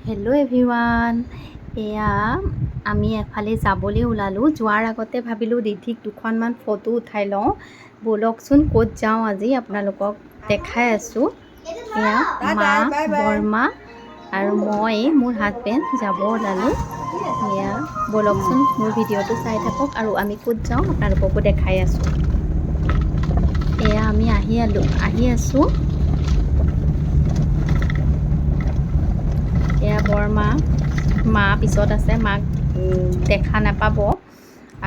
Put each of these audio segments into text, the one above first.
Hello' everyone, এয়া আমি এফালে যাবলৈ ওলালোঁ। যোৱাৰ আগতে ভাবিলোঁ দিঠিক দুখনমান ফটো উঠাই লওঁ। ব'লকচোন ক'ত যাওঁ আজি আপোনালোকক দেখাই আছোঁ। এয়া মা, বৰমা আৰু মই মোৰ হাজবেণ্ড যাব ওলালোঁ। এয়া ব'লকচোন মোৰ ভিডিঅ'টো চাই থাকক আৰু আমি ক'ত যাওঁ আপোনালোককো দেখাই আছোঁ। এয়া আমি আহি আছোঁ। এয়া বৰমা, মা পিছত আছে, মাক দেখা নাপাব।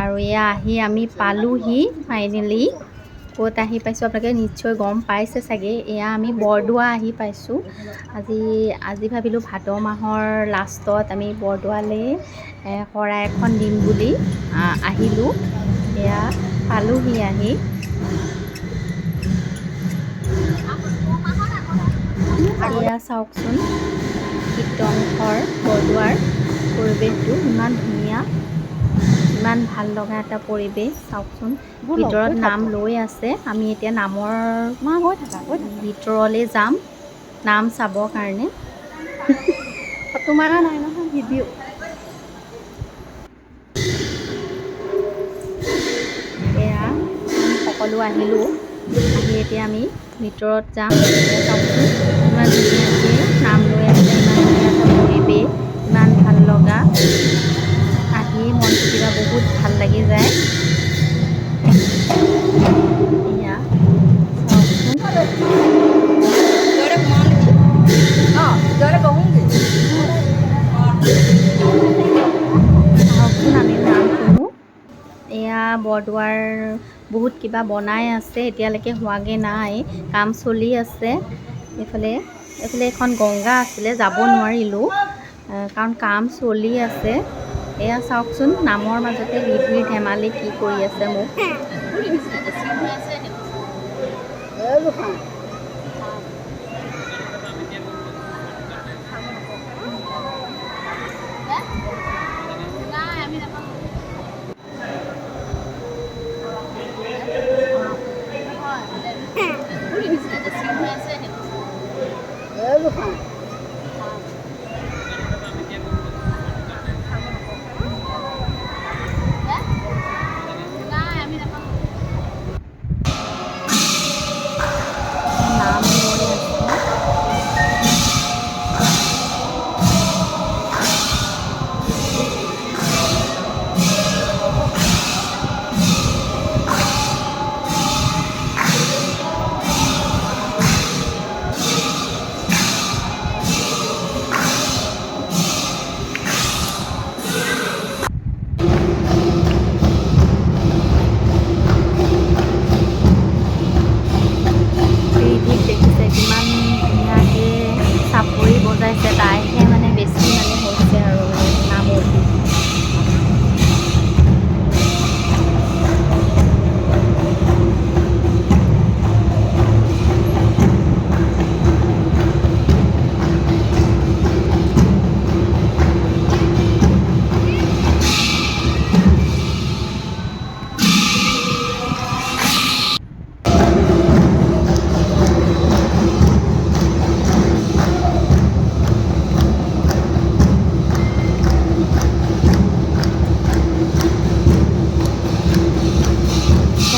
আৰু এয়া আমি পালোহি ফাইনেলি। ক'ত আহি পাইছোঁ আপোনালোকে নিশ্চয় গম পাইছে চাগে। এয়া আমি বৰদোৱা আহি পাইছোঁ। আজি ভাবিলোঁ ভাদ মাহৰ লাষ্টত আমি বৰদোৱালৈ শৰাই এখন দিম বুলি আহিলোঁ। এয়া পালোহি আহি। এয়া চাওকচোন কীৰ্তন ঘৰ বৰদোৱাৰ পৰিৱেশটো ইমান ধুনীয়া, ইমান ভাল লগা এটা পৰিৱেশ। চাওকচোন ভিতৰত নাম লৈ আছে। আমি এতিয়া নামৰ ভিতৰলৈ যাম নাম চাবৰ কাৰণে। ফটো মাৰা নাই নহয়, ভিডিঅ'। এয়া আমি সকলো আহিলোঁ। আহি এতিয়া আমি ভিতৰত যাম। চাওকচোন ইমান ধুনীয়াকৈ নাম লৈ আছে, ইমান ধুনীয়া এটা পৰিৱেশ, ইমান ভাল লগা। আহিয়ে মনটো কিবা বহুত ভাল লাগি যায়। এয়া চাওকচোন আহকচোন আমিও নাম শুনো। এয়া বৰদোৱাৰ বহুত কিবা বনাই আছে, এতিয়ালৈকে হোৱাগৈ নাই, কাম চলি আছে। এইফালে এখন গংগা আছিলে, যাব নোৱাৰিলোঁ কাৰণ কাম চলি আছে। এয়া চাওকচোন নামৰ মাজতে ৰিধিৰ ধেমালি কি কৰি আছে মোক। নাম লৈ আছে। ৰিধিক দেখিছে কিমান ধুনীয়াকৈ চাপৰি বজাইছে, তাইহে মানে বেছি হৈছে আৰু নামত।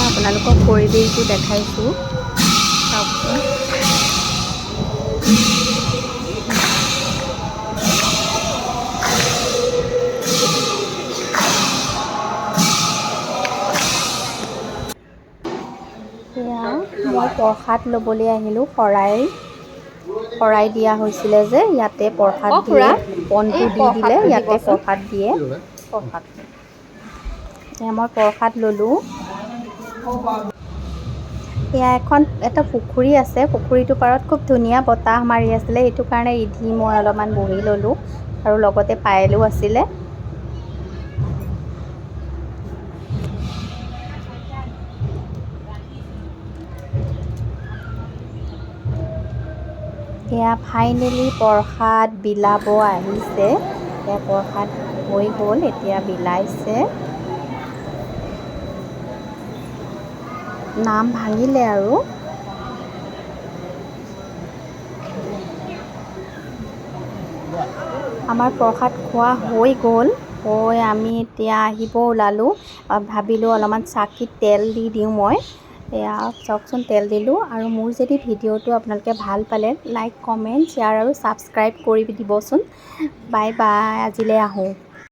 আপোনালোকক পৰিৱেশটো দেখাইছোঁ, চাওকচোন। এয়া মই প্ৰসাদ ল'বলৈ আহিলোঁ। শৰাই দিয়া হৈছিলে যে, ইয়াতে প্ৰসাদ দিয়ে, পণটো দি দিলে ইয়াতে প্ৰসাদ দিয়ে। এয়া মই প্ৰসাদ ল'লোঁ। এয়া এটা পুখুৰী আছে, পুখুৰীটোৰ পাৰত খুব ধুনীয়া বতাহ মাৰি আছিলে, সেইটো কাৰণে ৰিধি মই অলপমান বহি ল'লোঁ আৰু লগতে পায়েলো আছিলে। এয়া ফাইনেলি প্ৰসাদ বিলাব আহিছে। এয়া প্ৰসাদ হৈ গ'ল, এতিয়া বিলাইছে। নাম ভাঙিলে আৰু। আমাৰ প্ৰসাদ খোৱা হৈ গ'ল। হৈ আমি এতিয়া আহিব ওলালোঁ। ভাবিলোঁ অলপমান চাকিত তেল দি দিওঁ মই। এয়া চাওকচোন তেল দিলোঁ। আৰু মোৰ যদি ভিডিঅ'টো আপোনালোকে ভাল পালে লাইক কমেণ্ট শ্বেয়াৰ আৰু ছাবস্ক্ৰাইব কৰি দিবচোন। বাই বাই, আজিলৈ আহোঁ।